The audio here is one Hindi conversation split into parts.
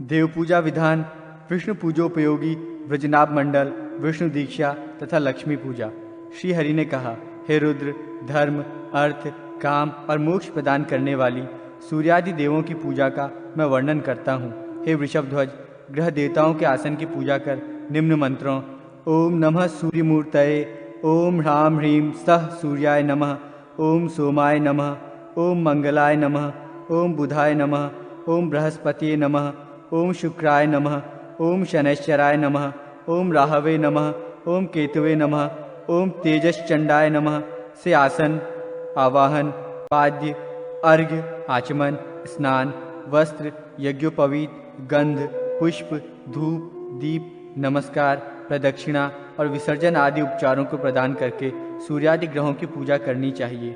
देव पूजा विधान, विष्णु पूजोपयोगी व्रजनाभ मंडल, विष्णु दीक्षा तथा लक्ष्मी पूजा। श्री हरि ने कहा, हे रुद्र, धर्म, अर्थ, काम और मोक्ष प्रदान करने वाली सूर्यादि देवों की पूजा का मैं वर्णन करता हूँ। हे वृषभध्वज, ग्रह देवताओं के आसन की पूजा कर निम्न मंत्रों ओम नमः सूर्यमूर्तये, ओम ह्रां ह्रीं सः सूर्याय नमः, ओम सोमाय नमः, ओम मंगलाय नमः, ओम बुधाय नमः, ओम बृहस्पतिये नमः, ओम शुक्राय नमः, ओम शनैश्चराय नमः, ओम राहवे नमः, ओम केतवे नमः, ओम तेजश्चंडाय नमः से आसन, आवाहन, पाद्य, अर्घ्य, आचमन, स्नान, वस्त्र, यज्ञोपवीत, गंध, पुष्प, धूप, दीप, नमस्कार, प्रदक्षिणा और विसर्जन आदि उपचारों को प्रदान करके सूर्यादि ग्रहों की पूजा करनी चाहिए।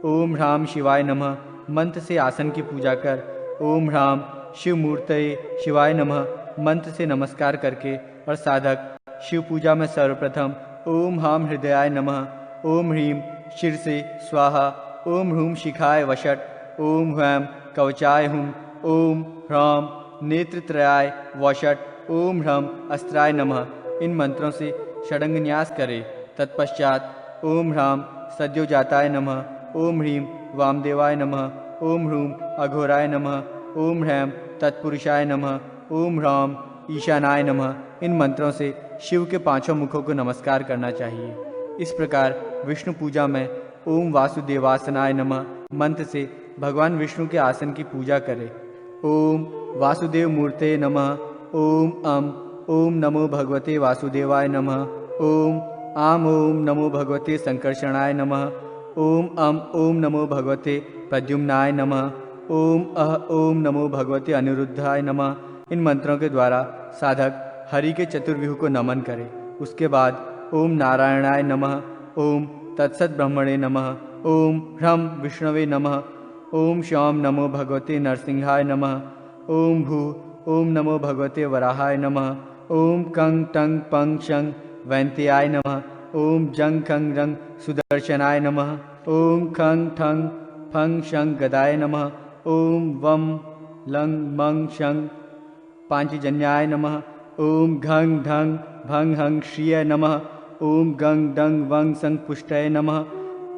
ओम ह्रां शिवाय नमः मंत्र से आसन की पूजा कर, ओम ह्रां शिव मूर्तये शिवाय नमः मंत्र से नमस्कार करके और साधक शिव पूजा में सर्वप्रथम ओम ह्रां हृदयाय नमः, ओम ह्रीं शिरसे स्वाहा, ओम ह्रूं शिखाय वषट, ओम ह्वैं कवचाय हुं, ओम ह्रां नेत्रत्रयाय वषट, ओम ह्रम अस्त्राय नमः इन मंत्रों से षडंग न्यास करे। तत्पश्चात ओम ह्रां सद्योजाताय नमः, ओम ह्रीं वामदेवाय नमः, ओम ह्रूं अघोराय नमः, ओम ह्रैं तत्पुरुषाय नमः, ओम ह्रां ईशानाय नमः इन मंत्रों से शिव के पांचों मुखों को नमस्कार करना चाहिए। इस प्रकार विष्णु पूजा में ओम वासुदेवासनाय नमः मंत्र से भगवान विष्णु के आसन की पूजा करें। ओम वासुदेव मूर्ते नमः, ओम नमो भगवते वासुदेवाय नमः, ओम नमो भगवते संकर्षणाय नमः, ओम नमो भगवते प्रद्युम्नाय नमः, ओम नमो भगवते अनिरुद्धाय नमः इन मंत्रों के द्वारा साधक हरि के चतुर्व्यूह को नमन करे। उसके बाद ओम नारायणाय नमः, ओम तत्सत ब्रह्मणे नमः, ओम ह्रम विष्णवे नमः, ओम शौम नमो भगवते नरसिंहाय नमः, ओम भू ओम नमो भगवते वराहाय नमः, ओम कंग टंग पंग शंग वैन्त्याय नमः, ओम जंग खंग रंग सुदर्शनाय नमः, ओम खंग ठंग फंग शंग गदाय नमः, ओम वम लंग मंग शंग पांचजन्याय नमः, ओम घंग ढंग भंग हंग श्रिय नमः, ओम गंग डंग वंग संग पुष्टय नमः,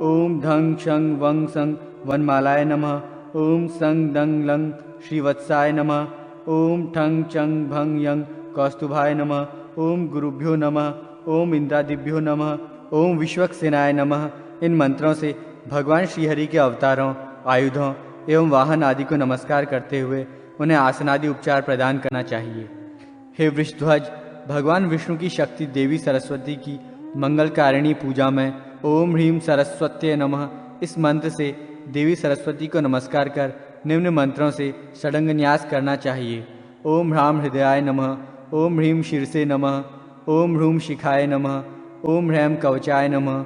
ओम धंग शंग वंग संग वनमालाय नमः, ओम संग दंग लंग श्रीवत्साय नमः, ओम ठंग चंग भंग यंग कौस्तुभाय नमः, ओम गुरुभ्यो नमः, ओम इंद्रादिभ्यो नमः, ओम विश्वक्सेनाय नमः इन मंत्रों से भगवान श्रीहरि के अवतारों, आयुधों एवं वाहन आदि को नमस्कार करते हुए उन्हें आसनादि उपचार प्रदान करना चाहिए। हे वृषध्वज, भगवान विष्णु की शक्ति देवी सरस्वती की मंगलकारिणी पूजा में ओम ह्रीं सरस्वत्यै नमः इस मंत्र से देवी सरस्वती को नमस्कार कर निम्न मंत्रों से षडंग न्यास करना चाहिए। ओम ह्रां हृदयाय नमः, ओम ह्रीं शीर्षे नमः, ओम ह्रूं शिखाय नमः, ओम ह्रैं कवचाय नमः,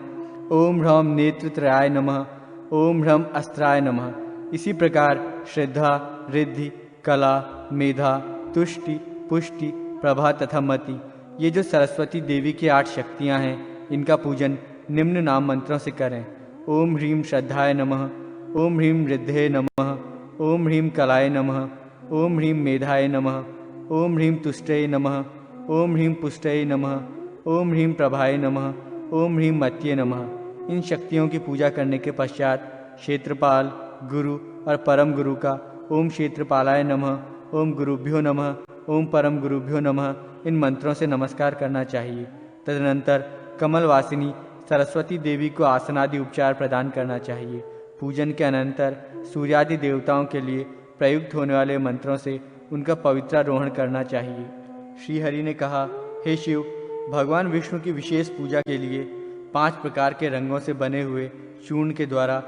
ओम ह्रौं नेत्रत्रयाय नमः, ओम ह्रम अस्त्राय नमः। इसी प्रकार श्रद्धा, रिद्धि, कला, मेधा, तुष्टि, पुष्टि, प्रभा तथा मति ये जो सरस्वती देवी की 8 शक्तियाँ हैं, इनका पूजन निम्न नाम मंत्रों से करें। ओम ह्रीं श्रद्धाय नमः, ओम ह्रीं रिद्धे नमः, ओम ह्रीं कलाय नमः, ओम ह्रीं मेधाय नमः, ओम ह्रीं तुष्टये नमः, ओम ह्रीं पुष्टये नमः, ओम ह्रीं प्रभाय नमः, ओम ह्रीं मत्ये नमः। इन शक्तियों की पूजा करने के पश्चात क्षेत्रपाल, गुरु और परम गुरु का ओम क्षेत्रपालाय नमः, ओम गुरुभ्यो नमः, ओम परम गुरुभ्यो नमः इन मंत्रों से नमस्कार करना चाहिए। तदनंतर कमलवासिनी सरस्वती देवी को आसनादि उपचार प्रदान करना चाहिए। पूजन के अनंतर सूर्यादि देवताओं के लिए प्रयुक्त होने वाले मंत्रों से उनका पवित्रारोहण करना चाहिए। श्री हरि ने कहा, हे शिव, भगवान विष्णु की विशेष पूजा के लिए 5 प्रकार के रंगों से बने हुए चूर्ण के द्वारा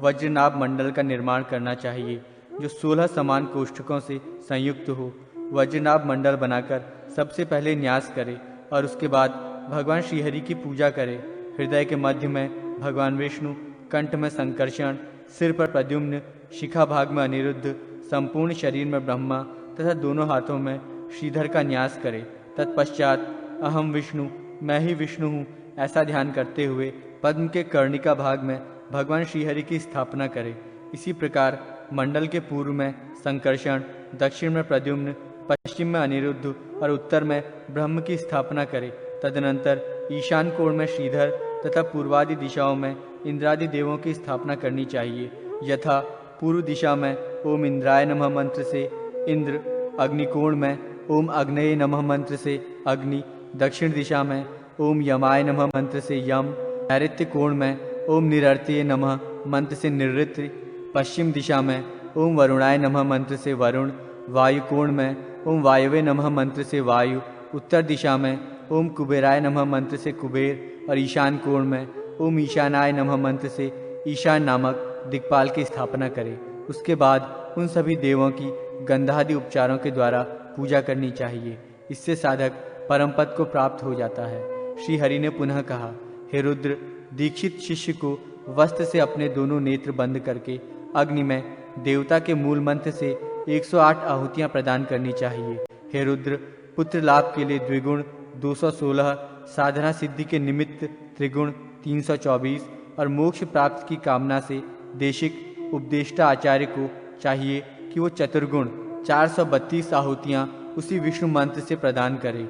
वज्रनाभ मंडल का निर्माण करना चाहिए, जो 16 समान कोष्ठकों से संयुक्त हो। वज्रनाभ मंडल बनाकर सबसे पहले न्यास करे और उसके बाद भगवान श्रीहरि की पूजा करे। हृदय के मध्य में भगवान विष्णु, कंठ में संकर्षण, सिर पर प्रद्युम्न, शिखा भाग में अनिरुद्ध, संपूर्ण शरीर में ब्रह्मा तथा दोनों हाथों में श्रीधर का न्यास करे। तत्पश्चात अहम विष्णु, मैं ही विष्णु हूँ, ऐसा ध्यान करते हुए पद्म के कर्णिका भाग में भगवान श्रीहरि की स्थापना करे। इसी प्रकार मंडल के पूर्व में संकर्षण, दक्षिण में प्रद्युम्न, पश्चिम में अनिरुद्ध और उत्तर में ब्रह्म की स्थापना करे। तदनंतर ईशान कोण में श्रीधर तथा पूर्वादि दिशाओं में इंद्रादि देवों की स्थापना करनी चाहिए। यथा पूर्व दिशा में ओम इंद्राय नमः मंत्र से इंद्र, अग्निकोण में ओम अग्नये नमः मंत्र से अग्नि, दक्षिण दिशा में ओम यमाय नमः मंत्र से यम, नैऋत्य कोण में ओम निरृतये नमः मंत्र से निरृत्य, पश्चिम दिशा में ओम वरुणाय नमः मंत्र से वरुण, वायु कोण में ओम वायवे नमः मंत्र से वायु, उत्तर दिशा में ओम कुबेराय नमः मंत्र से कुबेर और ईशान कोण में ओम ईशानाय नमः मंत्र से ईशान नामक दिक्पाल की स्थापना करें। उसके बाद उन सभी देवों की गंधादि उपचारों के द्वारा पूजा करनी चाहिए। इससे साधक परम पद को प्राप्त हो जाता है। श्री हरि ने पुनः कहा, हे रुद्र, दीक्षित शिष्य को वस्त्र से अपने दोनों नेत्र बंद करके अग्नि में देवता के मूल मंत्र से 108 आहुतियां प्रदान करनी चाहिए। हे रुद्र, पुत्र लाभ के लिए द्विगुण 216, साधना सिद्धि के निमित्त त्रिगुण 324 और मोक्ष प्राप्त की कामना से देशिक उपदेष्टा आचार्य को चाहिए कि वो चतुर्गुण 432 आहुतियां उसी विष्णु मंत्र से प्रदान करे।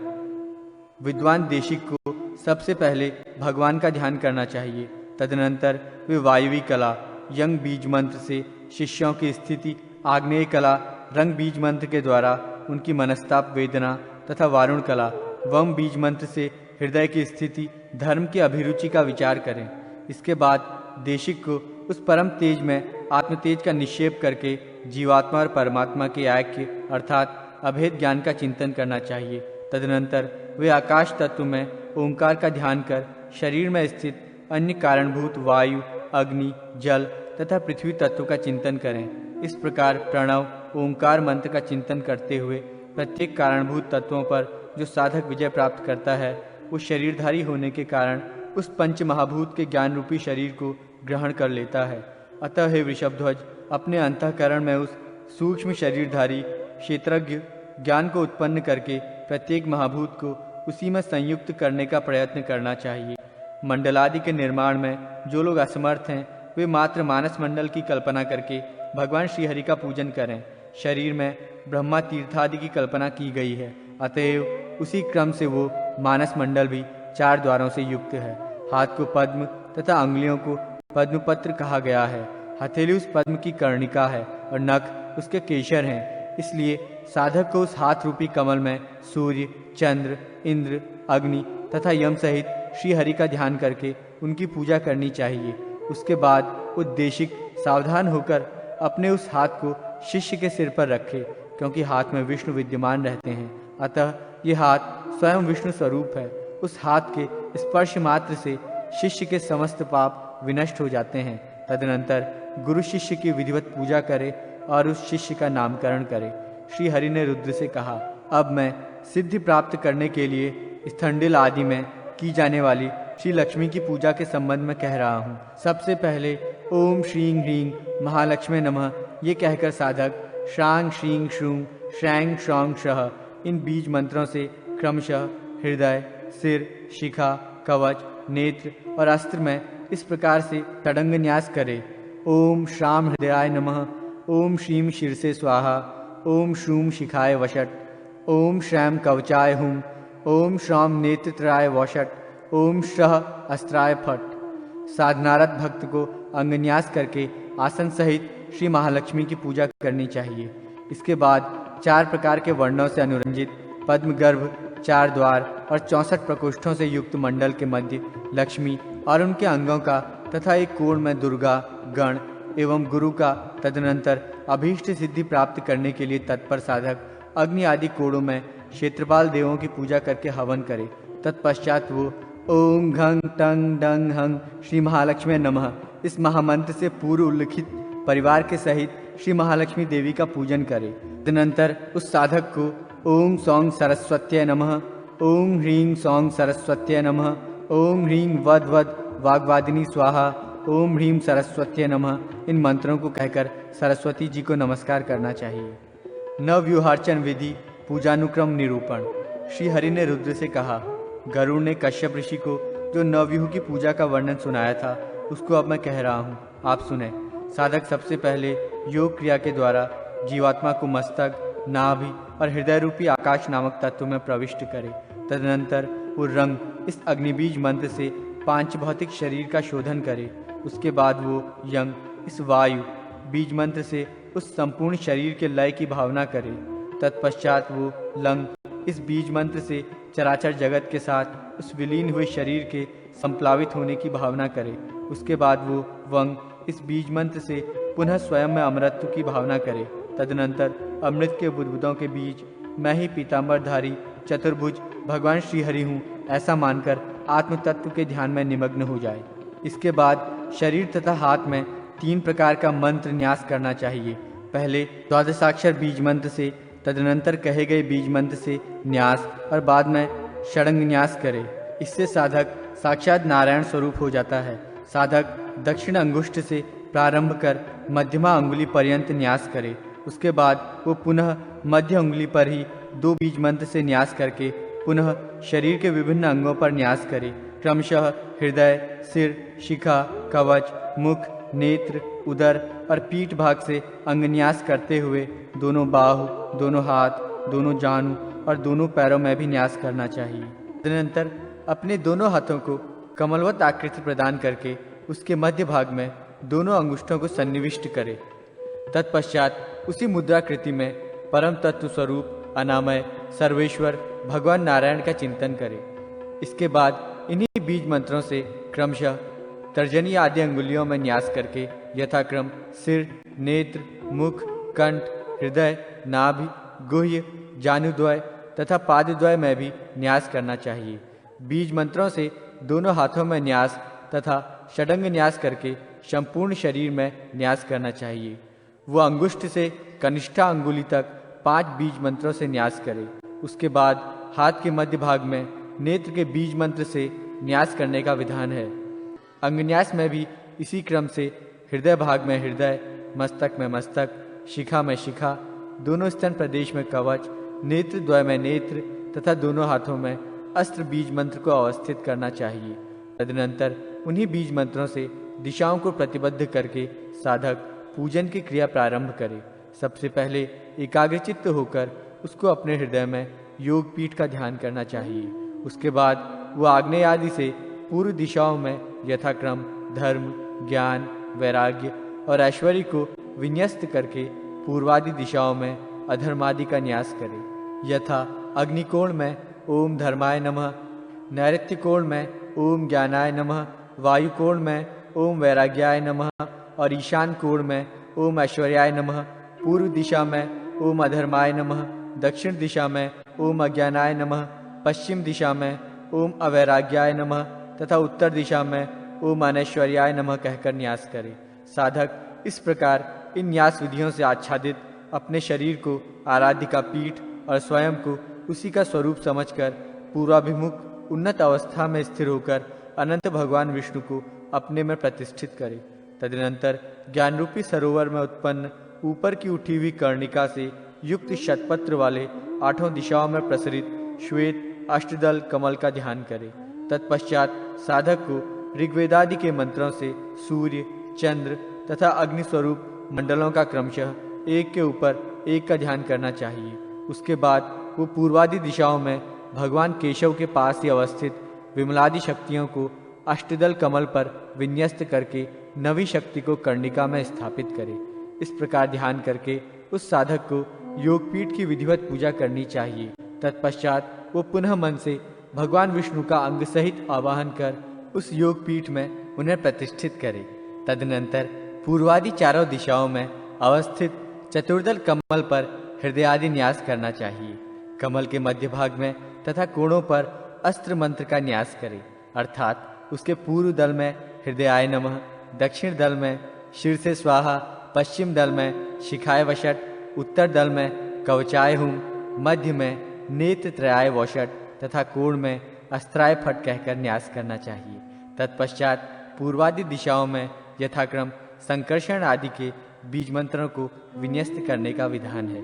विद्वान देशिक को सबसे पहले भगवान का ध्यान करना चाहिए। तदनंतर वे वायवी कला यंग बीज मंत्र से शिष्यों की स्थिति, आग्नेय कला रंग बीज मंत्र के द्वारा उनकी मनस्ताप वेदना तथा वारुण कला वम बीज मंत्र से हृदय की स्थिति, धर्म की अभिरुचि का विचार करें। इसके बाद देशिक को उस परम तेज में आत्म तेज का निक्षेप करके जीवात्मा और परमात्मा के ऐक्य अर्थात अभेद ज्ञान का चिंतन करना चाहिए। तदनंतर वे आकाश तत्व में ओंकार का ध्यान कर शरीर में स्थित अन्य कारणभूत वायु, अग्नि, जल तथा पृथ्वी तत्व का चिंतन करें। इस प्रकार प्रणव ओंकार मंत्र का चिंतन करते हुए प्रत्येक कारणभूत तत्वों पर जो साधक विजय प्राप्त करता है, वो शरीरधारी होने के कारण उस पंच महाभूत के ज्ञान रूपी शरीर को ग्रहण कर लेता है। अतः हे वृषभध्वज, अपने अंतःकरण में उस सूक्ष्म शरीरधारी क्षेत्रज्ञ ज्ञान को उत्पन्न करके प्रत्येक महाभूत को उसी में संयुक्त करने का प्रयत्न करना चाहिए। मंडलादि के निर्माण में जो लोग असमर्थ हैं, वे मात्र मानस मंडल की कल्पना करके भगवान श्रीहरि का पूजन करें। शरीर में ब्रह्मा तीर्थादि की कल्पना की गई है, अतएव उसी क्रम से वो मानस मंडल भी 4 द्वारों से युक्त है। हाथ को पद्म तथा अंगुलियों को पद्मपत्र कहा गया है। हथेली उस पद्म की कर्णिका है और नख उसके केशर हैं। इसलिए साधक को उस हाथ रूपी कमल में सूर्य, चंद्र, इंद्र, अग्नि तथा यम सहित श्री हरि का ध्यान करके उनकी पूजा करनी चाहिए। उसके बाद उद्देशिक सावधान होकर अपने उस हाथ को शिष्य के सिर पर रखे, क्योंकि हाथ में विष्णु विद्यमान रहते हैं। अतः ये हाथ स्वयं विष्णु स्वरूप है। उस हाथ के स्पर्श मात्र से शिष्य के समस्त पाप विनष्ट हो जाते हैं। तदनंतर गुरु शिष्य की विधिवत पूजा करे और उस शिष्य का नामकरण करे। श्री हरि ने रुद्र से कहा, अब मैं सिद्धि प्राप्त करने के लिए स्थंडिल आदि में की जाने वाली श्री लक्ष्मी की पूजा के संबंध में कह रहा हूँ। सबसे पहले ओम श्रीं ह्रीं महालक्ष्मी नमः ये कहकर साधक श्रांग श्रीं श्रूं श्रैंग श्रौंग शः इन बीज मंत्रों से क्रमशः हृदय, सिर, शिखा, कवच, नेत्र और अस्त्र में इस प्रकार से तड़ंग न्यास करे। ओम श्राम हृदयाय नमः, ओम श्रीं शीर्षे स्वाहा, ओम श्रूं शिखाय वषट, ओम श्रैम कवचाय हुम, ओम श्राम नेत्रत्राय वषट, ओम श्रः अस्त्राय फट। साधनारत भक्त को अंगन्यास करके आसन सहित श्री महालक्ष्मी की पूजा करनी चाहिए। इसके बाद 4 प्रकार के वर्णों से अनुरंजित पद्म गर्भ 4 द्वार और 64 प्रकोष्ठों से युक्त मंडल के मध्य लक्ष्मी और उनके अंगों का तथा एक कोण में दुर्गा, गण एवं गुरु का, तदनंतर अभीष्ट सिद्धि प्राप्त करने के लिए तत्पर साधक अग्नि आदि कोणों में क्षेत्रपाल देवों की पूजा करके हवन करे। तत्पश्चात वो ओम घंग टंग डंग हंग श्री महालक्ष्मी नमः इस महामंत्र से पूर्व उल्लिखित परिवार के सहित श्री महालक्ष्मी देवी का पूजन करे। तदनंतर उस साधक को ओम सौंग सरस्वत्यै नमः, ओम ह्रीं सौंग सरस्वत्यै नमः, ओम ह्रीं वद वद वाग्वादिनी स्वाहा, ओम ह्रीं सरस्वत्यै नमः इन मंत्रों को कहकर सरस्वती जी को नमस्कार करना चाहिए। नवव्यूहार्चन विधि पूजानुक्रम निरूपण। श्री हरि ने रुद्र से कहा, गरुड़ ने कश्यप ऋषि को जो नवव्यूह की पूजा का वर्णन सुनाया था, उसको अब मैं कह रहा हूँ, आप सुने। साधक सबसे पहले योग क्रिया के द्वारा जीवात्मा को मस्तक नाभि और हृदय रूपी आकाश नामक तत्व में प्रविष्ट करे। तदनंतर वो रंग इस अग्निबीज मंत्र से 5 भौतिक शरीर का शोधन करे। उसके बाद वो यंग इस वायु बीज मंत्र से उस संपूर्ण शरीर के लय की भावना करे। तत्पश्चात वो लंग इस बीज मंत्र से चराचर जगत के साथ उस विलीन हुए शरीर के संप्लावित होने की भावना करे। उसके बाद वो वंग इस बीज मंत्र से पुनः स्वयं में अमरत्व की भावना करे। तदनंतर अमृत के बुदबुदों के बीच मैं ही पीतांबरधारी चतुर्भुज भगवान श्रीहरि हूँ ऐसा मानकर आत्म तत्व के ध्यान में निमग्न हो जाए। इसके बाद शरीर तथा हाथ में 3 प्रकार का मंत्र न्यास करना चाहिए। पहले द्वादशाक्षर बीज मंत्र से, तदनंतर कहे गए बीज मंत्र से न्यास और बाद में षडंग न्यास करे। इससे साधक साक्षात नारायण स्वरूप हो जाता है। साधक दक्षिण अंगुष्ठ से प्रारंभ कर मध्यमा अंगुली पर्यंत न्यास करे। उसके बाद वो पुनः मध्य अंगुली पर ही 2 बीज मंत्र से न्यास करके पुनः शरीर के विभिन्न अंगों पर न्यास करे। क्रमशः हृदय, सिर, शिखा, कवच, मुख, नेत्र, उदर और पीठ भाग से अंग न्यास करते हुए दोनों बाहु, दोनों हाथ, दोनों जानु और दोनों पैरों में भी न्यास करना चाहिए। तदनंतर अपने दोनों हाथों को कमलवत आकृति प्रदान करके उसके मध्य भाग में दोनों अंगुष्ठों को सन्निविष्ट करे। तत्पश्चात उसी मुद्राकृति में परम तत्व स्वरूप अनामय सर्वेश्वर भगवान नारायण का चिंतन करे। इसके बाद इन्हीं बीज मंत्रों से क्रमशः तर्जनी आदि अंगुलियों में न्यास करके यथाक्रम सिर, नेत्र, मुख, कंठ, हृदय, नाभि, गुह्य, जानुद्वय तथा पादद्वय में भी न्यास करना चाहिए। बीज मंत्रों से दोनों हाथों में न्यास तथा षडंग न्यास करके संपूर्ण शरीर में न्यास करना चाहिए। वह अंगुष्ठ से कनिष्ठा अंगुली तक 5 बीज मंत्रों से न्यास करे। उसके बाद हाथ के मध्य भाग में नेत्र के बीज मंत्र से न्यास करने का विधान है। अंगन्यास में भी इसी क्रम से हृदय भाग में हृदय, मस्तक में मस्तक, शिखा में शिखा, दोनों स्तन प्रदेश में कवच, नेत्र द्वय में नेत्र तथा दोनों हाथों में अस्त्र बीज मंत्र को अवस्थित करना चाहिए। तदनंतर उन्हीं बीज मंत्रों से दिशाओं को प्रतिबद्ध करके साधक पूजन की क्रिया प्रारंभ करे। सबसे पहले एकाग्रचित्त होकर उसको अपने हृदय में योग पीठ का ध्यान करना चाहिए। उसके बाद वह आग्नेय आदि से पूर्व दिशाओं में यथाक्रम धर्म, ज्ञान, वैराग्य और ऐश्वर्य को विन्यस्त करके पूर्वादि दिशाओं में अधर्मादि का न्यास करे। यथा अग्निकोण में ओम धर्माय नमः, नैऋत्य कोण में ओम ज्ञानाय नमः, वायुकोण में ओम वैराग्याय नमः और ईशान कोण में ओम ऐश्वर्याय नमः। पूर्व दिशा में ओम अधर्माय नमः, दक्षिण दिशा में ओम अज्ञानाय नमः, पश्चिम दिशा में ओम अवैराग्याय नमः तथा उत्तर दिशा में ओम अनैश्वर्याय नमः कहकर न्यास करे। साधक इस प्रकार इन न्यास विधियों से आच्छादित अपने शरीर को आराध्य का पीठ और स्वयं को उसी का स्वरूप समझकर पूर्वाभिमुख उन्नत अवस्था में स्थिर होकर अनंत भगवान विष्णु को अपने में प्रतिष्ठित करे। तदनंतर ज्ञान रूपी सरोवर में उत्पन्न ऊपर की उठी हुई कर्णिका से युक्त शतपत्र वाले 8 दिशाओं में प्रसरित श्वेत अष्टदल कमल का ध्यान करे। तत्पश्चात साधक को ऋग्वेदादि के मंत्रों से सूर्य, चंद्र तथा अग्नि स्वरूप मंडलों का क्रमशः एक के ऊपर एक का ध्यान करना चाहिए। उसके बाद वो पूर्वादि दिशाओं में भगवान केशव के पास ही अवस्थित विमलादि शक्तियों को अष्टदल कमल पर विन्यस्त करके नवी शक्ति को कर्णिका में स्थापित करे। इस प्रकार ध्यान करके उस साधक को योगपीठ की विधिवत पूजा करनी चाहिए। तत्पश्चात वो पुनः मन से भगवान विष्णु का अंग सहित आवाहन कर उस योगपीठ में उन्हें प्रतिष्ठित करे। तदनंतर पूर्वादि चारों दिशाओं में अवस्थित चतुर्दल कमल पर हृदय आदि न्यास करना चाहिए। कमल के मध्य भाग में तथा कोणों पर अस्त्र मंत्र का न्यास करे, अर्थात उसके पूर्व दल में हृदयाय नमः, दक्षिण दल में शिर से स्वाहा, पश्चिम दल में शिखाय वषट, उत्तर दल में कवचाय हुम, मध्य में नेत्र त्रयाय वषट तथा कोण में अस्त्राय फट कहकर न्यास करना चाहिए। तत्पश्चात पूर्वादि दिशाओं में यथाक्रम संकर्षण आदि के बीज मंत्रों को विन्यस्त करने का विधान है।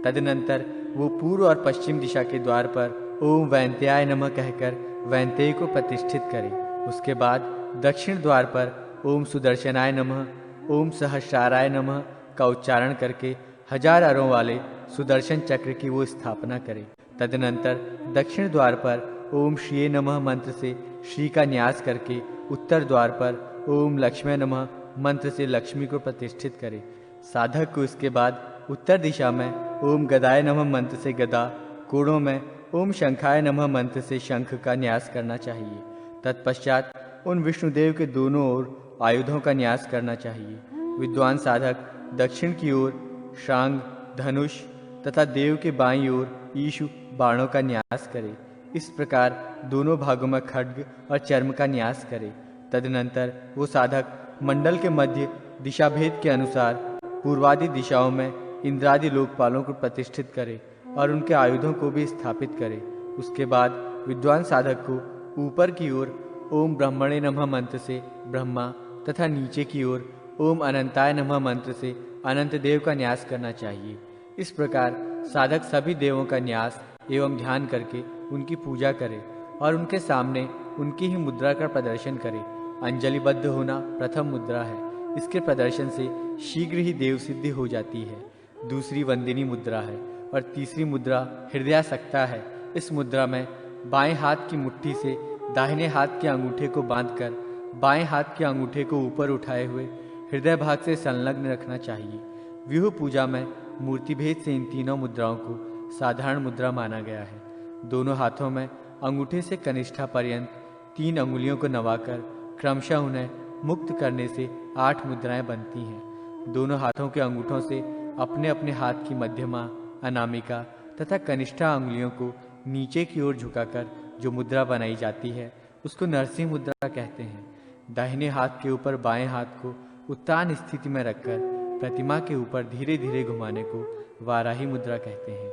तदनंतर वो पूर्व और पश्चिम दिशा के द्वार पर ओम वैंत्याय नमः कहकर वैंतेय को प्रतिष्ठित करे। उसके बाद दक्षिण द्वार पर ओम सुदर्शनाय नमः, ओम सहस्राराय नमः का उच्चारण करके 1000 अरों वाले सुदर्शन चक्र की वो स्थापना करे। तदनंतर दक्षिण द्वार पर ओम श्रीये नमः मंत्र से श्री का न्यास करके उत्तर द्वार पर ओम लक्ष्मी नमः मंत्र से लक्ष्मी को प्रतिष्ठित करे। साधक को इसके बाद उत्तर दिशा में ओम गदाय नमः मंत्र से गदा, कोणों में ओम शंखाय नमः मंत्र से शंख का न्यास करना चाहिए। तत्पश्चात उन विष्णुदेव के दोनों ओर आयुधों का न्यास करना चाहिए। विद्वान साधक दक्षिण की ओर शांग, धनुष तथा देव के बाईं ओर ईशु, बाणों का न्यास करे। इस प्रकार दोनों भागों में खड्ग और चर्म का न्यास करे। तदनंतर वो साधक मंडल के मध्य दिशाभेद के अनुसार पूर्वादि दिशाओं में इंद्रादि लोकपालों को प्रतिष्ठित करे और उनके आयुधों को भी स्थापित करे। उसके बाद विद्वान साधक को ऊपर की ओर ओम ब्रह्मणे नमः मंत्र से ब्रह्मा तथा नीचे की ओर ओम अनंताय नमः मंत्र से अनंत देव का न्यास करना चाहिए। इस प्रकार साधक सभी देवों का न्यास एवं ध्यान करके उनकी पूजा करे और उनके सामने उनकी ही मुद्रा का प्रदर्शन करे। अंजलिबद्ध होना प्रथम मुद्रा है। इसके प्रदर्शन से शीघ्र ही देव सिद्धि हो जाती है। दूसरी वंदिनी मुद्रा है और तीसरी मुद्रा हृदयासक्ता है। इस मुद्रा में बाएं हाथ की मुट्ठी से दाहिने हाथ के अंगूठे को बांधकर बाएं हाथ के अंगूठे को ऊपर उठाए हुए हृदय भाग से संलग्न रखना चाहिए। व्यूह पूजा में मूर्ति भेद से इन तीनों मुद्राओं को साधारण मुद्रा माना गया है। दोनों हाथों में अंगूठे से कनिष्ठा पर्यंत 3 अंगुलियों को नवाकर क्रमशः उन्हें मुक्त करने से 8 मुद्राएं बनती हैं। दोनों हाथों के अंगूठों से अपने अपने हाथ की मध्यमा, अनामिका तथा कनिष्ठा अंगुलियों को नीचे की ओर झुकाकर जो मुद्रा बनाई जाती है उसको नरसिंह मुद्रा कहते हैं। दाहिने हाथ के ऊपर बाएं हाथ को उत्तान स्थिति में रखकर प्रतिमा के ऊपर धीरे धीरे घुमाने को वाराही मुद्रा कहते हैं।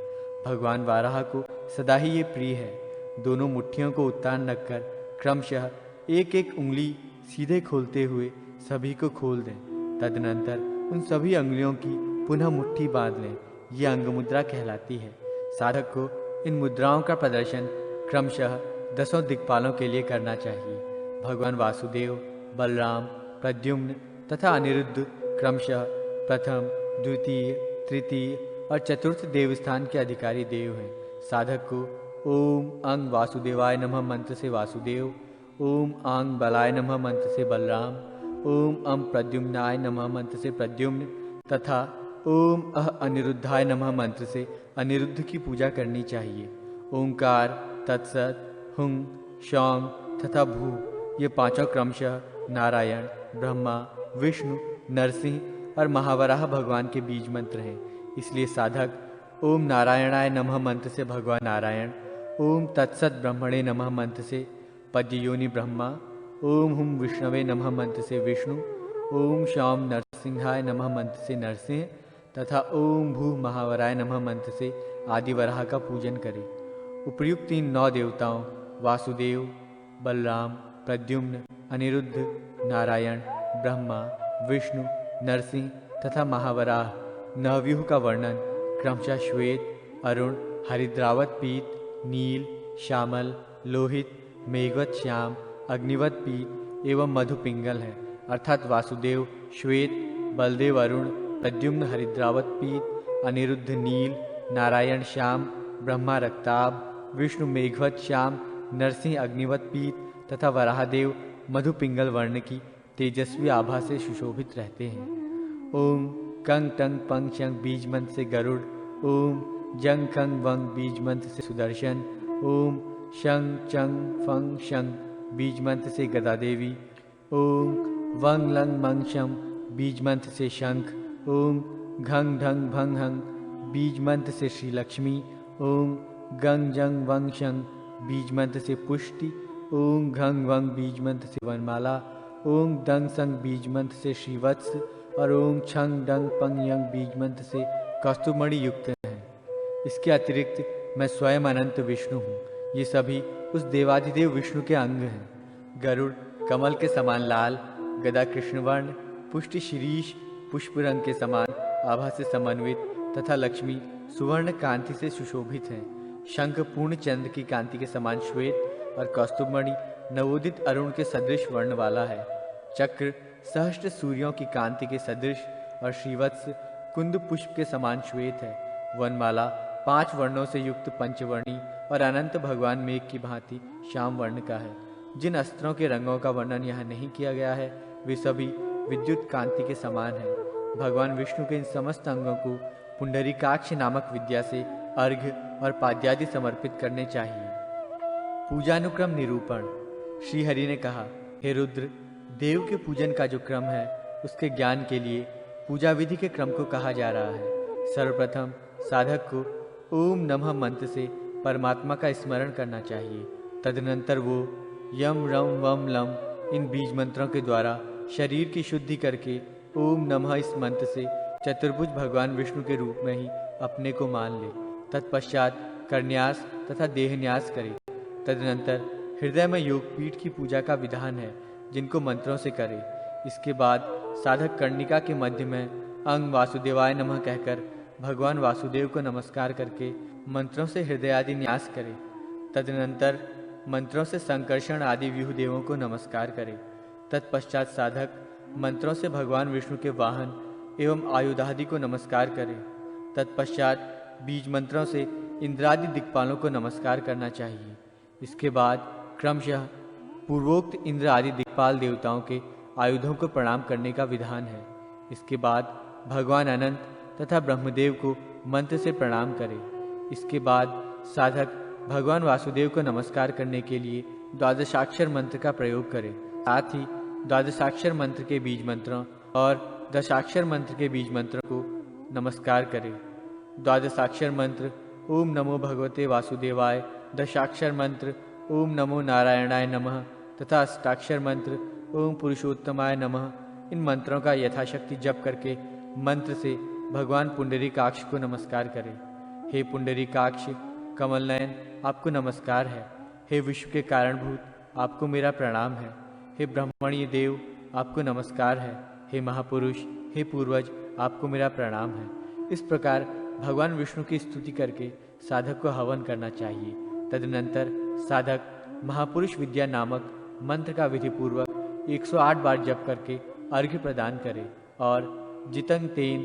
भगवान वाराह को सदा ही ये प्रिय है। दोनों मुट्ठियों को उत्तान रखकर क्रमशः एक एक उंगली सीधे खोलते हुए सभी को खोल दें। तदनंतर उन सभी अंगुलियों की पुनः मुट्ठी बांध लें। ये अंग मुद्रा कहलाती है। साधक को इन मुद्राओं का प्रदर्शन क्रमशः 10 दिक्पालों के लिए करना चाहिए। भगवान वासुदेव, बलराम, प्रद्युम्न तथा अनिरुद्ध क्रमशः प्रथम, द्वितीय, तृतीय और चतुर्थ देवस्थान के अधिकारी देव हैं। साधक को ओम अंग वासुदेवाय नमः मंत्र से वासुदेव, ओम अंग बलाय नमः मंत्र से बलराम, ओम अम प्रद्युम्नाय नमः मंत्र से प्रद्युम्न तथा ओम अनिरुद्धाय नमः मंत्र से अनिरुद्ध की पूजा करनी चाहिए। ओंकार, तत्सत, हुंग, शौंग तथा भू ये पांचों क्रमशः नारायण, ब्रह्मा, विष्णु, नरसिंह और महावराह भगवान के बीज मंत्र हैं। इसलिए साधक ओम नारायणाय नमः मंत्र से भगवान नारायण, ओम तत्सत ब्रह्मणे नमः मंत्र से पद्ययोनि ब्रह्मा, ओम हुम विष्णवे नमः मंत्र से विष्णु, ओम शाम नरसिंहाय नमः मंत्र से नरसिंह तथा ओम भू महावराय नमः मंत्र से आदिवराह का पूजन करें। उपर्युक्त इन 9 देवताओं वासुदेव, बलराम, प्रद्युम्न, अनिरुद्ध, नारायण, ब्रह्मा, विष्णु, नरसिंह तथा महावराह नवव्यूह का वर्णन क्रमशः श्वेत, अरुण, हरिद्रावत पीत, नील, श्यामल, लोहित, मेघवत श्याम, अग्निवत पीत एवं मधुपिंगल है। अर्थात वासुदेव श्वेत, बलदेव अरुण, प्रद्युम्न हरिद्रावत पीत, अनिरुद्ध नील, नारायण श्याम, ब्रह्मा रक्ताभ, विष्णु मेघवत श्याम, नरसिंह अग्निवत पीत तथा वराहदेव मधुपिंगल वर्ण की तेजस्वी आभा से सुशोभित रहते हैं। ओम कंग टंग पंग शंग बीज मंत्र से गरुड़, ओम जंग खंग वंग बीज मंत्र से सुदर्शन, ओम शंग चंग फंग शंग बीज मंत्र से गदादेवी, ओम वंग लंग मंग शम बीज मंत्र से शंख, ओम घंग ढंग भंग हंग बीज मंत्र से श्री लक्ष्मी, ओम गंग जंग वंग शंग बीज मंत्र से पुष्टि, ओम घंग वंग बीज मंत्र से वनमाला, ओम दंग संग बीज मंत्र से श्रीवत्स और ओम छंग डंग पंग यंग बीज मंत्र से कस्तुमणि युक्त हैं। इसके अतिरिक्त मैं स्वयं अनंत विष्णु हूँ। ये सभी उस देवाधिदेव विष्णु के अंग हैं। गरुड़ कमल के समान लाल, गदा कृष्णवर्ण, पुष्टि शिरीष पुष्प रंग के समान आभा से समन्वित तथा लक्ष्मी सुवर्ण कांति से सुशोभित हैं। शंख पूर्ण चंद्र की कांति के समान श्वेत और कौस्तुभमणि नवोदित अरुण के सदृश वर्ण वाला है। चक्र सहस्त्र सूर्यों की कांति के सदृश और श्रीवत्स कुंद पुष्प के समान श्वेत है। वनमाला 5 वर्णों से युक्त पंचवर्णी और अनंत भगवान मेघ की भांति श्याम वर्ण का है। जिन अस्त्रों के रंगों का वर्णन यहाँ नहीं किया गया है वे सभी विद्युत कांति के समान हैं। भगवान विष्णु के इन समस्त अंगों को पुंडरीकाक्ष नामक विद्या से अर्घ्य और पाद्यादि समर्पित करने चाहिए। पूजानुक्रम निरूपण। श्री हरि ने कहा, हे रुद्र, देव के पूजन का जो क्रम है उसके ज्ञान के लिए पूजा विधि के क्रम को कहा जा रहा है। सर्वप्रथम साधक को ओम नमः मंत्र से परमात्मा का स्मरण करना चाहिए। तदनंतर वो यम रम वम लम इन बीज मंत्रों के द्वारा शरीर की शुद्धि करके ओम नमः इस मंत्र से चतुर्भुज भगवान विष्णु के रूप में ही अपने को मान ले। तत्पश्चात करन्यास तथा देहन्यास करे। तदनंतर हृदय में योगपीठ की पूजा का विधान है जिनको मंत्रों से करे। इसके बाद साधक कर्णिका के मध्य में अंग वासुदेवाय नमः कहकर भगवान वासुदेव को नमस्कार करके मंत्रों से हृदय आदि न्यास करे। तदनंतर मंत्रों से संकर्षण आदि व्यूह देवों को नमस्कार करे। तत्पश्चात साधक मंत्रों से भगवान विष्णु के वाहन एवं आयुधादि को नमस्कार करे। तत्पश्चात बीज मंत्रों से इंद्रादि दिक्पालों को नमस्कार करना चाहिए। इसके बाद क्रमशः पूर्वोक्त इंद्र आदि दिक्पाल देवताओं के आयुधों को प्रणाम करने का विधान है। इसके बाद भगवान अनंत तथा ब्रह्मदेव को मंत्र से प्रणाम करे। इसके बाद साधक भगवान वासुदेव को नमस्कार करने के लिए द्वादशाक्षर मंत्र का प्रयोग करे। साथ ही द्वादशाक्षर मंत्र के बीज मंत्रों और दशाक्षर मंत्र के बीज मंत्रों को नमस्कार करे। द्वादशाक्षर मंत्र ओम नमो भगवते वासुदेवाय, दशाक्षर मंत्र ओम नमो नारायणाय नमः तथा अष्टाक्षर मंत्र ओम पुरुषोत्तमाय नमः। इन मंत्रों का यथाशक्ति जप करके मंत्र से भगवान पुंडरीकाक्ष को नमस्कार करें। हे पुंडरीकाक्ष कमल नयन, आपको नमस्कार है। हे विश्व के कारणभूत, आपको मेरा प्रणाम है। हे ब्रह्मण्य देव, आपको नमस्कार है। हे महापुरुष, हे पूर्वज, आपको मेरा प्रणाम है। इस प्रकार भगवान विष्णु की स्तुति करके साधक को हवन करना चाहिए। तदनंतर साधक महापुरुष विद्या नामक मंत्र का विधि पूर्वक 108 बार जप करके अर्घ्य प्रदान करे। और जितंग तेन,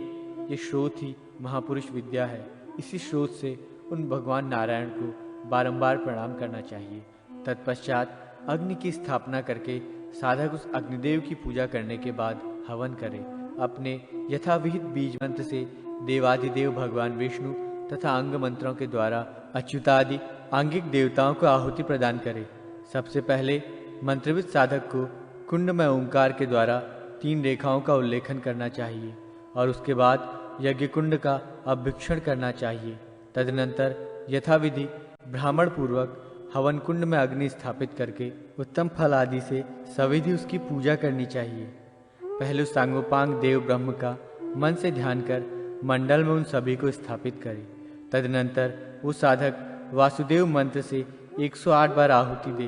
ये स्रोत ही महापुरुष विद्या है। इसी स्रोत से उन भगवान नारायण को बारंबार प्रणाम करना चाहिए। तत्पश्चात अग्नि की स्थापना करके साधक उस अग्निदेव की पूजा करने के बाद हवन करे। अपने यथाविहित बीज मंत्र से देवाधिदेव भगवान विष्णु तथा अंग मंत्रों के द्वारा अच्युतादि आंगिक देवताओं को आहुति प्रदान करे। सबसे पहले मंत्रविद साधक को कुंड में ओंकार के द्वारा 3 रेखाओं का उल्लेखन करना चाहिए और उसके बाद यज्ञ कुंड का अभ्यक्षण करना चाहिए। तदनंतर यथाविधि ब्राह्मण पूर्वक हवन कुंड में अग्नि स्थापित करके उत्तम फल आदि से सविधि उसकी पूजा करनी चाहिए। पहले सांगोपांग देव ब्रह्म का मन से ध्यान कर मंडल में उन सभी को स्थापित करे। तदनंतर वो साधक वासुदेव मंत्र से 108 बार आहुति दे।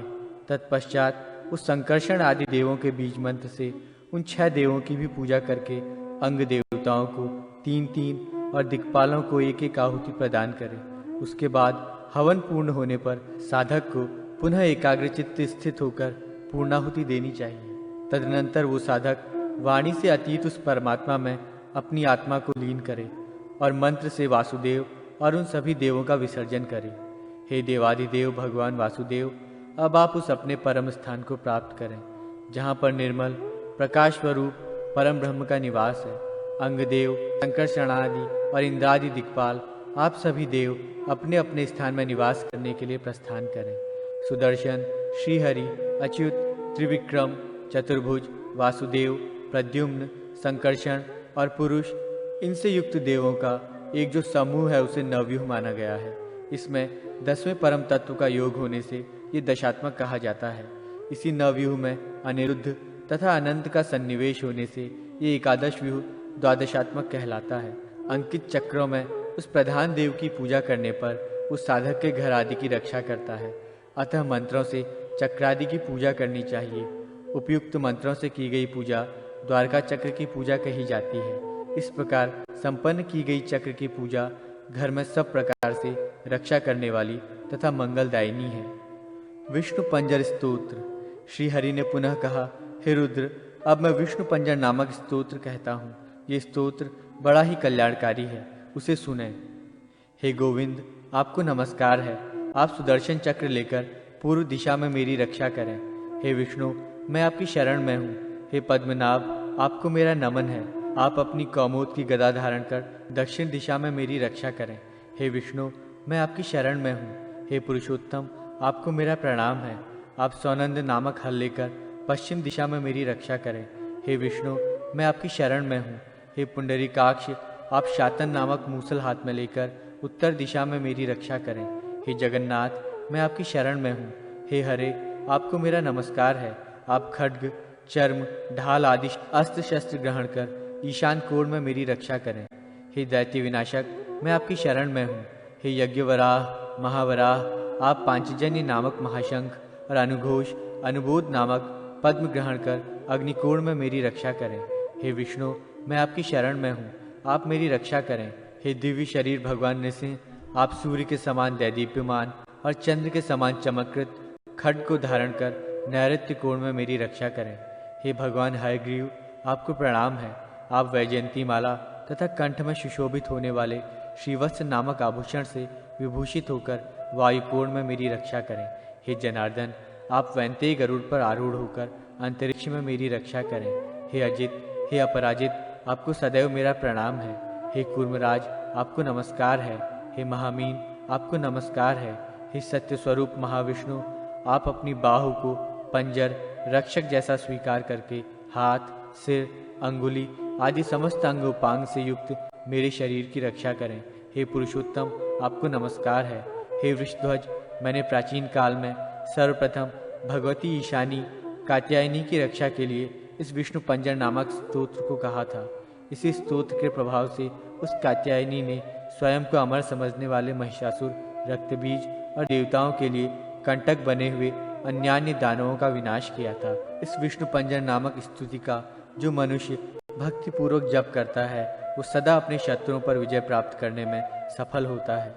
तत्पश्चात उस संकर्षण आदि देवों के बीज मंत्र से उन 6 देवों की भी पूजा करके अंग देवताओं को 3-3 और दिक्पालों को 1-1 आहुति प्रदान करे। उसके बाद हवन पूर्ण होने पर साधक को पुनः एकाग्रचित्त स्थित होकर पूर्णाहुति देनी चाहिए। तदनंतर वो साधक वाणी से अतीत उस परमात्मा में अपनी आत्मा को लीन करे और मंत्र से वासुदेव और उन सभी देवों का विसर्जन करे। हे देवादिदेव भगवान वासुदेव, अब आप उस अपने परम स्थान को प्राप्त करें जहाँ पर निर्मल प्रकाश स्वरूप परम ब्रह्म का निवास है। अंगदेव, संकर्षणादि और इंद्रादि दिक्पाल, आप सभी देव अपने अपने स्थान में निवास करने के लिए प्रस्थान करें। सुदर्शन, श्रीहरि, अच्युत, त्रिविक्रम, चतुर्भुज, वासुदेव, प्रद्युम्न, संकर्षण और पुरुष, इनसे युक्त देवों का एक जो समूह है उसे नवव्यूह माना गया है। इसमें 10वें परम तत्व का योग होने से ये दशात्मक कहा जाता है। इसी नवव्यूह में अनिरुद्ध तथा अनंत का सन्निवेश होने से ये एकादश व्यूह द्वादशात्मक कहलाता है। अंकित चक्रों में उस प्रधान देव की पूजा करने पर उस साधक के घर आदि की रक्षा करता है। अतः मंत्रों से चक्रादि की पूजा करनी चाहिए। उपयुक्त मंत्रों से की गई पूजा द्वारका चक्र की पूजा कही जाती है। इस प्रकार संपन्न की गई चक्र की पूजा घर में सब प्रकार से रक्षा करने वाली तथा मंगलदायिनी है। विष्णु पंजर स्तोत्र। श्री हरि ने पुनः कहा, हे रुद्र, अब मैं विष्णु पंजर नामक स्तोत्र कहता हूँ। ये स्तोत्र बड़ा ही कल्याणकारी है, उसे सुने। हे गोविंद, आपको नमस्कार है। आप सुदर्शन चक्र लेकर पूर्व दिशा में मेरी रक्षा करें। हे विष्णु, मैं आपकी शरण में हूँ। हे पद्मनाभ, आपको मेरा नमन है। आप अपनी कौमोद की गदा धारण कर दक्षिण दिशा में मेरी रक्षा करें। हे विष्णु, मैं आपकी शरण में हूँ। हे पुरुषोत्तम, आपको मेरा प्रणाम है। आप सौनंद नामक हल लेकर पश्चिम दिशा में मेरी रक्षा करें। हे विष्णु, मैं आपकी शरण में हूँ। हे पुंडरीकाक्ष, आप शातन नामक मूसल हाथ में लेकर उत्तर दिशा में मेरी रक्षा करें। हे जगन्नाथ, मैं आपकी शरण में हूँ। हे हरे, आपको मेरा नमस्कार है। आप खड्ग, चर्म, ढाल आदि अस्त्र शस्त्र ग्रहण कर ईशान कोण में मेरी रक्षा करें। हे दैत्य विनाशक, मैं आपकी शरण में हूँ। हे यज्ञवराह, महावराह, आप पांचजन्य नामक महाशंख और अनुघोष, अनुबोध नामक पद्म ग्रहण कर अग्निकोण में मेरी रक्षा करें। हे विष्णु, मैं आपकी शरण में हूँ। आप मेरी रक्षा करें। हे दिव्य शरीर भगवान नृसिंह, आप सूर्य के समान दैदीप्यमान और चंद्र के समान चमकृत खड्ग को धारण कर नैऋत्य कोण में मेरी रक्षा करें। हे भगवान हयग्रीव, आपको प्रणाम है। आप वैजयंती माला तथा कंठ में सुशोभित होने वाले श्रीवत्स नामक आभूषण से विभूषित होकर वायुकोण में मेरी रक्षा करें। हे जनार्दन, आप वैंतेय गरुड़ पर आरूढ़ होकर अंतरिक्ष में मेरी रक्षा करें। हे अजित, हे अपराजित, आपको सदैव मेरा प्रणाम है। हे कूर्मराज, आपको नमस्कार है। हे महामीन, आपको नमस्कार है। हे सत्य स्वरूप महाविष्णु, आप अपनी बाहु को पंजर, रक्षक जैसा स्वीकार करके हाथ, सिर, अंगुली आदि समस्त अंग उपांग से युक्त मेरे शरीर की रक्षा करें। हे पुरुषोत्तम, आपको नमस्कार है। हे वृषध्वज, मैंने प्राचीन काल में सर्वप्रथम भगवती ईशानी कात्यायनी की रक्षा के लिए इस विष्णु पंजर नामक स्तोत्र को कहा था। इसी स्तोत्र के प्रभाव से उस कात्यायनी ने स्वयं को अमर समझने वाले महिषासुर, रक्तबीज और देवताओं के लिए कंटक बने हुए अन्यान्य दानवों का विनाश किया था। इस विष्णु पंजर नामक स्तुति का जो मनुष्य भक्ति पूर्वक जप करता है, वो सदा अपने शत्रुओं पर विजय प्राप्त करने में सफल होता है।